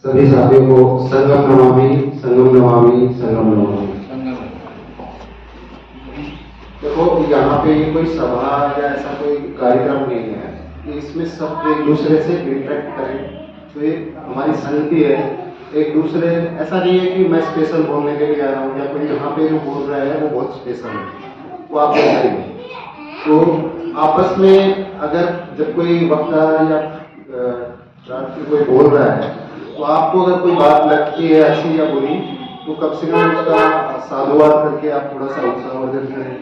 सभी साथियों को संगम नमामि संगम नमामि संगम नमामि। देखो यहाँ पे कोई सभा या ऐसा कोई कार्यक्रम नहीं है कि इसमें सब एक दूसरे से इंटरेक्ट करें। तो ये हमारी संगति है, एक दूसरे, ऐसा नहीं है कि मैं स्पेशल बोलने के लिए आया हूँ या कोई यहाँ पे जो बोल रहा है वो बहुत स्पेशल है, वो आप ऐसा ही। तो आपस में अगर जब कोई वक्ता या कोई बोल रहा है तो आपको अगर कोई बात लगती है अच्छी या बुरी, तो कम से कम उसका साधुवाद करके आप थोड़ा सा उत्साहवर्धन करें,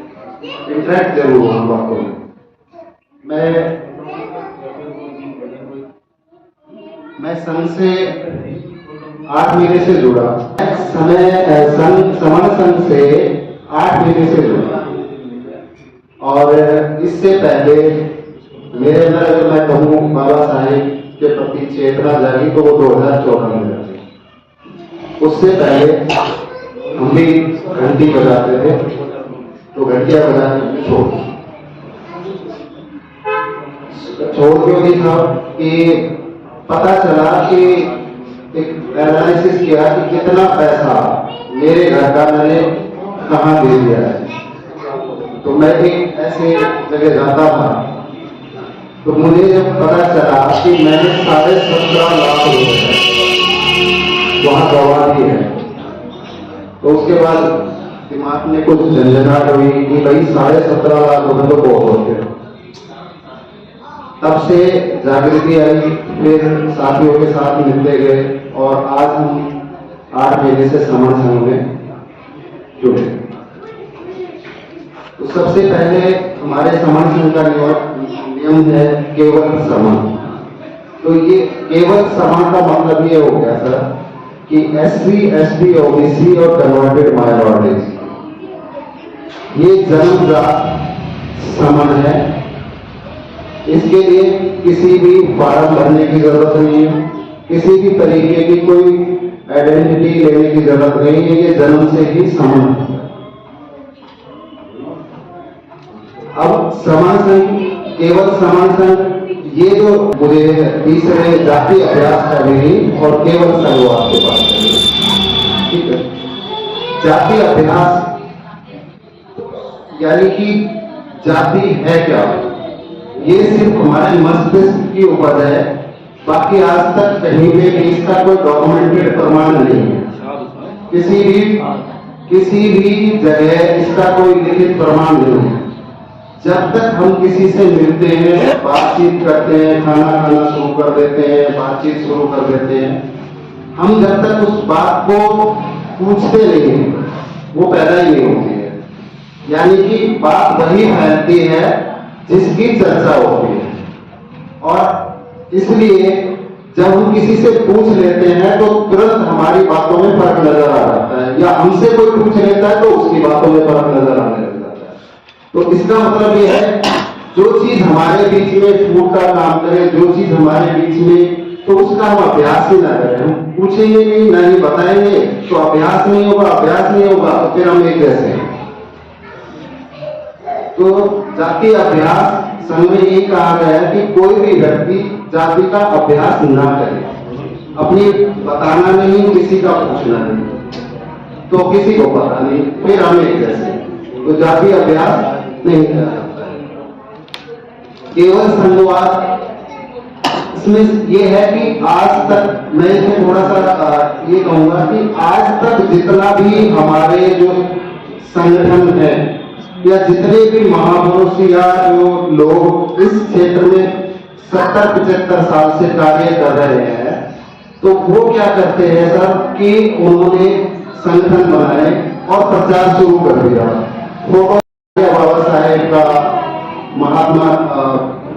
इंटरेक्ट जरूर हो उन बातों में। मैं संघ से 8 महीने से जुड़ा, समण संघ से 8 महीने से जुड़ा, और इससे पहले मेरे अंदर अगर मैं कहूँ बाबा साहेब के प्रति चेतना जागी तो वो 2014 में जागी। उससे पहले हम भी घंटी बजाते थे, तो घंटियां बजाने छोड़ क्यों दी था कि पता चला कि एक एनालिसिस किया कि कितना पैसा मेरे घर का मैंने कहाँ दे दिया है। तो मैं एक ऐसे जगह जाता था तो मुझे जब पता चला कि मैंने 17.5 लाख रुपए वहां गवा दिए हैं, तो उसके बाद दिमाग में कुछ झंझनाहट हुई कि भाई 17.5 लाख रुपए तो बहुत होते हैं। तब से जागृति आई, फिर साथियों के साथ मिलते गए और आज हम 8 महीने से समण संघ में जुड़े। तो सबसे पहले हमारे समण संघ का नियम है केवल समण। तो ये केवल समण का मतलब ये हो गया सर कि SC, ST, OBC और कन्वर्टेड माइनॉरिटीज ये जन्मजात समण है। इसके लिए किसी भी फॉर्म भरने की जरूरत नहीं है, किसी भी तरीके की कोई आइडेंटिटी लेने की जरूरत नहीं है, ये जन्म से ही समण है। अब समण संघ, केवल समण संघ, ये जो मुझे तीसरे जाति अभ्यास करनी और केवल संघवाद के बात करनी, ठीक है। जाति अभ्यास यानी कि जाति है क्या, ये सिर्फ हमारे मस्तिष्क की उपज है, बाकी आज तक कहीं पे भी इसका कोई डॉक्यूमेंटेड प्रमाण नहीं है। किसी भी जगह इसका कोई लिखित प्रमाण नहीं है। जब तक हम किसी से मिलते हैं, बातचीत करते हैं, खाना खाना शुरू कर देते हैं, बातचीत शुरू कर देते हैं, हम जब तक उस बात को पूछते नहीं वो पैदा ही नहीं होती है। यानी कि बात वही फैलती है जिसकी चर्चा होती है। और इसलिए जब हम किसी से पूछ लेते हैं तो तुरंत हमारी बातों में फर्क नजर आ जाता है, या हमसे कोई पूछ लेता है तो उसकी बातों में फर्क नजर आने लग जाता है। तो इसका मतलब ये है, जो चीज हमारे बीच में फूट का काम करे, जो चीज हमारे बीच में, तो उसका हम अभ्यास ही ना करें, हम पूछेंगे नहीं, ना ही बताएंगे, तो अभ्यास नहीं होगा। अभ्यास नहीं होगा तो फिर हम एक जैसे हैं। तो जाति अभ्यास संघ में ये कहा गया है कि कोई भी व्यक्ति जाति का अभ्यास ना करे, अपनी बताना नहीं, किसी का पूछना नहीं, तो किसी को पता नहीं, फिर हम एक जैसे। तो जाति अभ्यास नहीं किया जाता है। केवल संघवाद, इसमें ये है कि आज तक मैं इसमें थोड़ा सा ये कहूंगा कि आज तक जितना भी हमारे जो संगठन है या जितने भी महापुरुष या जो लोग इस क्षेत्र में 70-75 साल से कार्य कर रहे हैं, तो वो क्या करते हैं सर कि उन्होंने संगठन बनाए और प्रचार शुरू कर दिया। फोटो बाबा साहेब का, महात्मा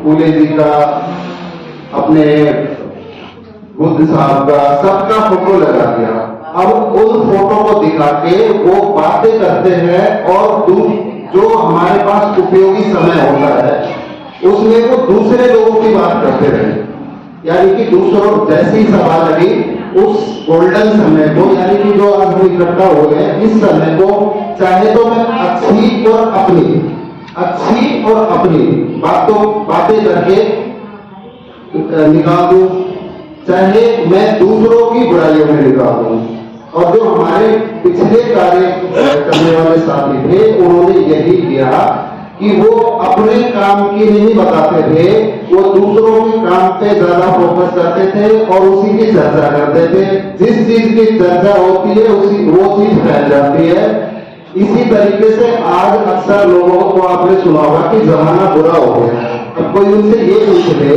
फूले जी का, अपने बुद्ध साहब का, सबका फोटो लगा दिया। अब उन फोटो को दिखा के वो बातें करते हैं और जो हमारे पास उपयोगी समय होता है उसमें वो दूसरे लोगों की बात करते रहे। यानी कि दूसरों जैसी सभा लगी उस गोल्डन समय को, यानी कि जो आज हम इकट्ठा हो गए इस समय को, चाहे तो मैं अच्छी और अपनी बातें करके निकाल दूं, चाहे मैं दूसरों की बुराइयों में निकाल दूं। और जो हमारे पिछले कार्य करने वाले साथी थे, उन्होंने यही किया कि वो अपने काम की नहीं बताते थे, वो दूसरों के काम पे ज्यादा फोकस करते थे और उसी की चर्चा करते थे। जिस चीज की चर्चा होती है उसी वो चीज फैल जाती है। इसी तरीके से आज अक्सर लोगों को आपने सुना होगा कि जमाना बुरा हो गया है। अब कोई उनसे ये पूछ ले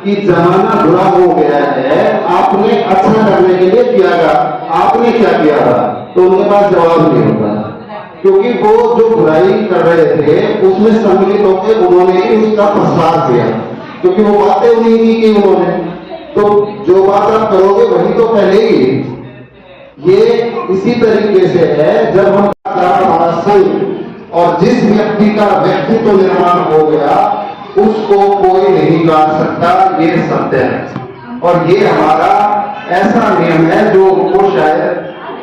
कि जमाना बुरा हो गया है, आपने अच्छा करने के लिए किया था, आपने क्या किया था, तो उनके पास जवाब नहीं होता, क्योंकि वो जो बुराई कर रहे थे उसमें सम्मिलित होकर उन्होंने ही उसका प्रसार किया, क्योंकि वो बातें उन्हीं की की उन्होंने। तो जो बात आप करोगे वही तो फैलेगी। ये इसी तरीके से है, जब हम हमारा संघ और जिस व्यक्ति का व्यक्तित्व निर्माण हो गया उसको कोई नहीं काट सकता, ये सत्य है। और ये हमारा ऐसा नियम है जो उनको शायद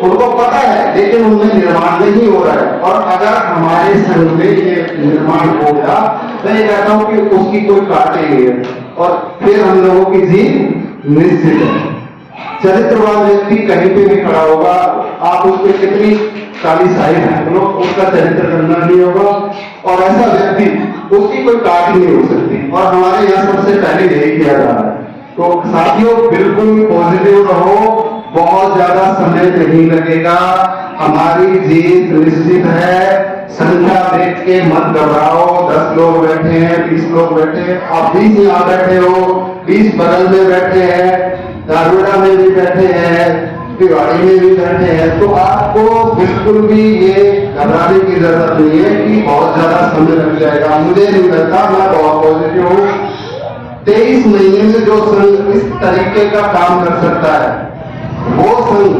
उनको पता है, लेकिन उनमें निर्माण नहीं हो रहा है। और अगर हमारे संघ में ये निर्माण हो गया, मैं ये कहता हूं कि उसकी कोई काटेंगे और फिर हम लोगों की जीत निश्चित है। चरित्रवान व्यक्ति कहीं पे भी खड़ा होगा, आप उसके कितनी काली साई है, उसका चरित्र करना नहीं होगा, और ऐसा व्यक्ति उसकी कोई काट नहीं हो सकती। और हमारे यहाँ सबसे पहले यही किया जा रहा है। तो साथियों, बिल्कुल पॉजिटिव रहो, बहुत ज्यादा समय नहीं लगेगा, हमारी जीत निश्चित है। संख्या देख के मत घबराओ, 10 लोग बैठे हैं, 20 लोग बैठे हैं, आप 20 यहाँ बैठे हो, 20 बगल में बैठे हैं, दारुड़ा में भी बैठे हैं, तिवाड़ी में भी बैठे हैं, तो आपको बिल्कुल भी ये घबराने की जरूरत नहीं है कि बहुत ज्यादा समय लग जाएगा। मुझे नहीं लगता, मैं बहुत पॉजिटिव हूँ। 23 महीने में जो संघ इस तरीके का काम कर सकता है, वो संघ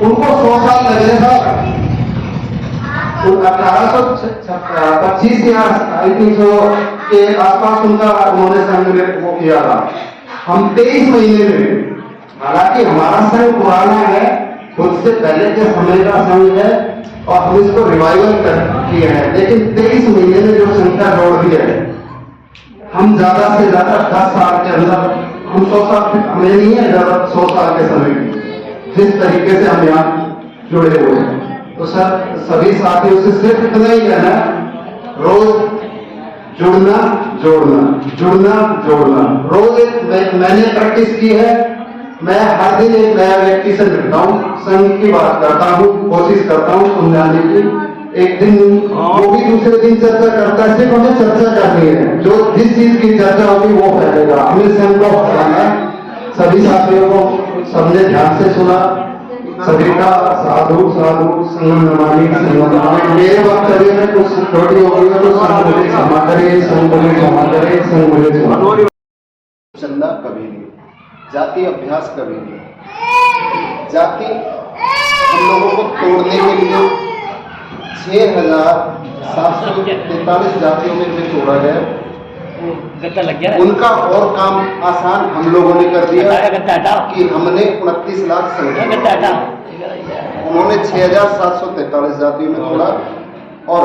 उनको 100 साल लगेगा। 1825 या 350 के आसपास उन्होंने संघ में वो किया था। हम 23 महीने में, हालांकि हमारा संघ पुराना है, खुद से पहले के समय का संघ है और हम इसको रिवाइवल किए हैं, लेकिन 23 महीने में जो संख्या जोड़ दी है, हम ज्यादा से ज्यादा 10 साल के अंदर, हम 100 साल हमें नहीं है, ज्यादा 100 साल के समय की जिस तरीके से हम यहाँ जुड़े हुए हैं। तो सर, सभी साथियों से सिर्फ इतना ही कहना, रोज जुड़ना जोड़ना, जुड़ना जोड़ना। रोज मैंने प्रैक्टिस की है, मैं हर दिन एक नया व्यक्ति से मिलता हूँ, संघ की बात करता हूँ, कोशिश करता हूँ समझाने की। एक दिन वो भी दूसरे दिन चर्चा करता है, सिर्फ हमें चर्चा करनी है, जो जिस चीज की चर्चा होगी वो फैलेगा। हमें संघ को फैलाना है। सभी साथियों को सबने ध्यान से सुना, सभी का साधु साधु संगम नमामि संगम नमामि। मेरे वक्तव्य में कुछ त्रुटि हो गई है तो संघ मुझे क्षमा करे, संघ मुझे क्षमा करे, संघ मुझे क्षमा करे। चंदा कभी नहीं, जाति अभ्यास कभी नहीं। जाति हम लोगों को तोड़ने के लिए 6,743 जातियों में से तोड़ा गया। उनका और काम आसान हम लोगों ने कर दिया कि हमने 29 लाख संख्या, उन्होंने 6,743 जातियों में तोड़ा और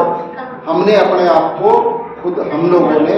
हमने अपने आप को खुद हम लोगों ने